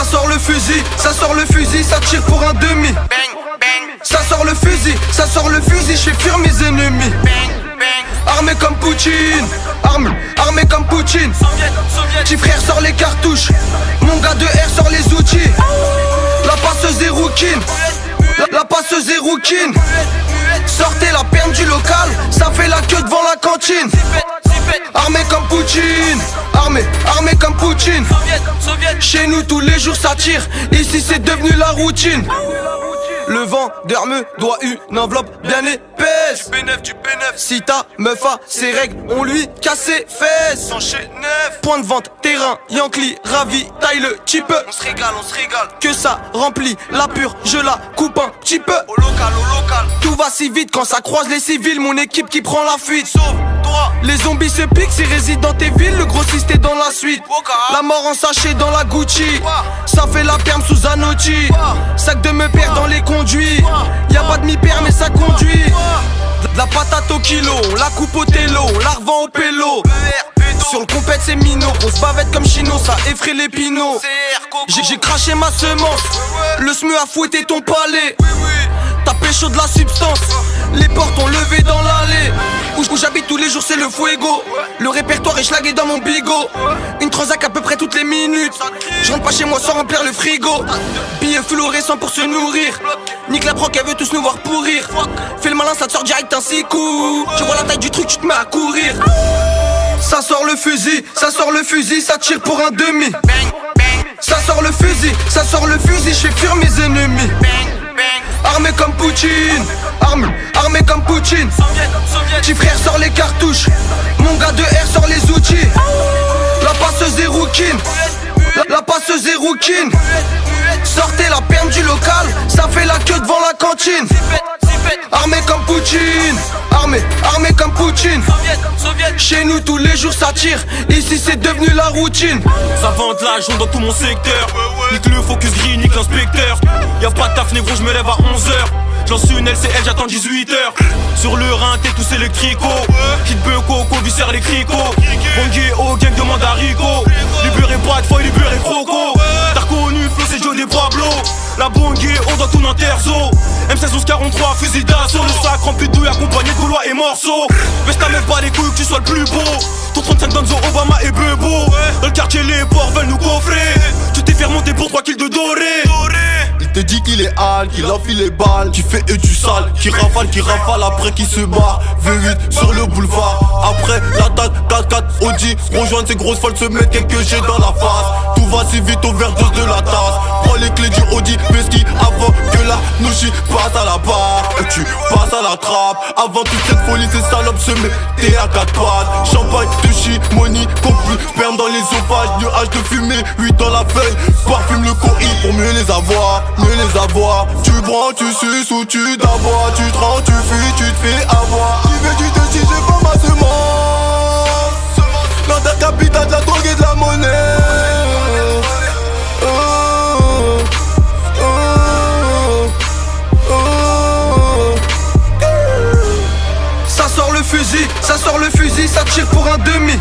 sort le fusil, ça sort le fusil, ça tire pour un demi. Ça sort le fusil, ça sort le fusil, je fais fuir mes ennemis. Armé comme Poutine, armé comme Poutine. Petit frère sort les cartouches, mon gars de R sort les outils. La passeuse est rouquine, la passeuse est rouquine. Sortez la perme du local, ça fait la queue devant la cantine. Armé comme Poutine, armé comme Poutine. Chez nous tous les jours ça tire, ici c'est devenu la routine. Le vendeur me doit une enveloppe bien épaisse. Du P9. Si ta meuf a ses règles, on lui casse ses fesses. Point de vente, terrain, Yankee, ravitaille le type. On se régale. Que ça remplit la pure, je la coupe un petit peu. Au local. Tout va si vite quand ça croise les civils. Mon équipe qui prend la fuite. Sauve-toi. Les zombies se piquent, c'est Resident Evil. Le grossiste est dans la suite. La mort en sachet dans la Gucci. Ça fait la perme sous Zanotti. Sac de me perdre dans les conduits. Y'a pas de mi-père mais ça conduit. De la patate au kilo, on la coupe au télo, on la revend au pélo. Sur le compète c'est minot, grosse bavette comme Chino, ça effraie les pinots. J'ai craché ma semence, le SMU a fouetté ton palais. T'as pécho de la substance, les portes ont levé dans l'allée. Où j'habite tous les jours c'est le fuego. Le répertoire est schlagué dans mon bigot. Une transac à peu près toutes les minutes. Je rentre pas chez moi sans remplir le frigo. Billets fluorescents pour se nourrir. Nique la proc, elle veut tous nous voir pourrir. Fais le malin, ça te sort direct un 6 coups. Tu vois la taille du truc, tu te mets à courir. Ça sort le fusil, ça tire pour un demi. Ça sort le fusil, je fais fuir mes ennemis. Armé comme Poutine, armé comme Poutine. Petit frère sort les cartouches, mon gars de R sort les outils. La passeuse est rouquine, la passeuse est rouquine. Sortez la perme du local, ça fait la queue devant la cantine. Armé comme Poutine, armé comme Poutine. Chez nous tous les jours ça tire, ici c'est devenu la routine. Ça vente l'argent dans tout mon secteur. Nique le focus gris, nique l'inspecteur. Y'a pas de taf négro, je me lève à 11h. J'lance une LCL, j'attends 18h. Sur le rein, t'es tous électrico. Kid Beko, viscère les cricots. Bangé au gang, demande à Rico. Libéré pas de foie, libéré croco. T'as reconnu Flo, c'est Joe des Pablo. La Bangé, on doit tout Interzo. M16 1143, fusil d'assaut. Le sac rempli de douilles accompagné de gaulois et morceaux. Baisse ta meuf pas les couilles que tu sois le plus beau. Ton 35 Danzo, Obama et Bebo. Dans le quartier, les porcs veulent nous coffrer. Tu t'es fait remonter pour 3 kills de doré. Il te dit qu'il est hal, qu'il enfile les balles, qui fait et du sale, qui rafale après qui se barre. V8 sur le boulevard. Après la date 4-4 Audi, rejoindre ces grosses folles, se mettre quelques jets dans la face. Tout va si vite, overdose de la tasse. Prends les clés du Audi, Pesky avant que la nouchi passe à la barre. Et tu passes à la trappe. Avant toute cette folie, ces salopes se mettaient à 4 pattes. Champagne, touchy, money, conclu, sperme dans les opages, nuages de fumée, 8 dans la feuille. Parfume le coï pour mieux les avoir. Tu prends, tu suces ou tu d'abois. Tu te rends, tu fuis, tu te fais avoir. Tu veux du dessus, j'ai pas ma semence. Dans ta capitale, de la drogue et de la monnaie. Ça sort le fusil, ça tire pour un demi.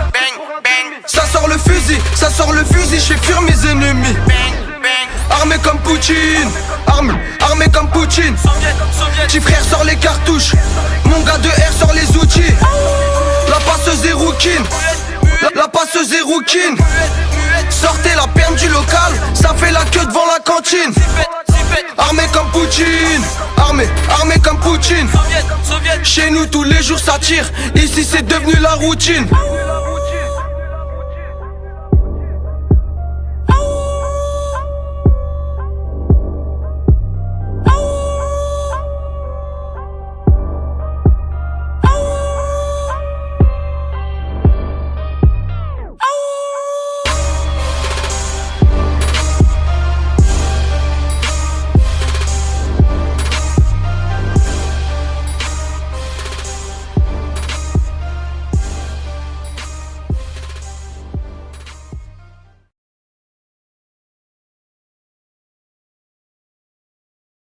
Ça sort le fusil, je fais fuir mes ennemis. Armé comme Poutine, armé comme Poutine. Petit frère sort les cartouches, mon gars de R sort les outils. La passeuse est rouquine, la passeuse est rouquine. Sortez la perme du local, ça fait la queue devant la cantine. Armé comme Poutine, armé comme Poutine. Chez nous tous les jours ça tire, ici c'est devenu la routine.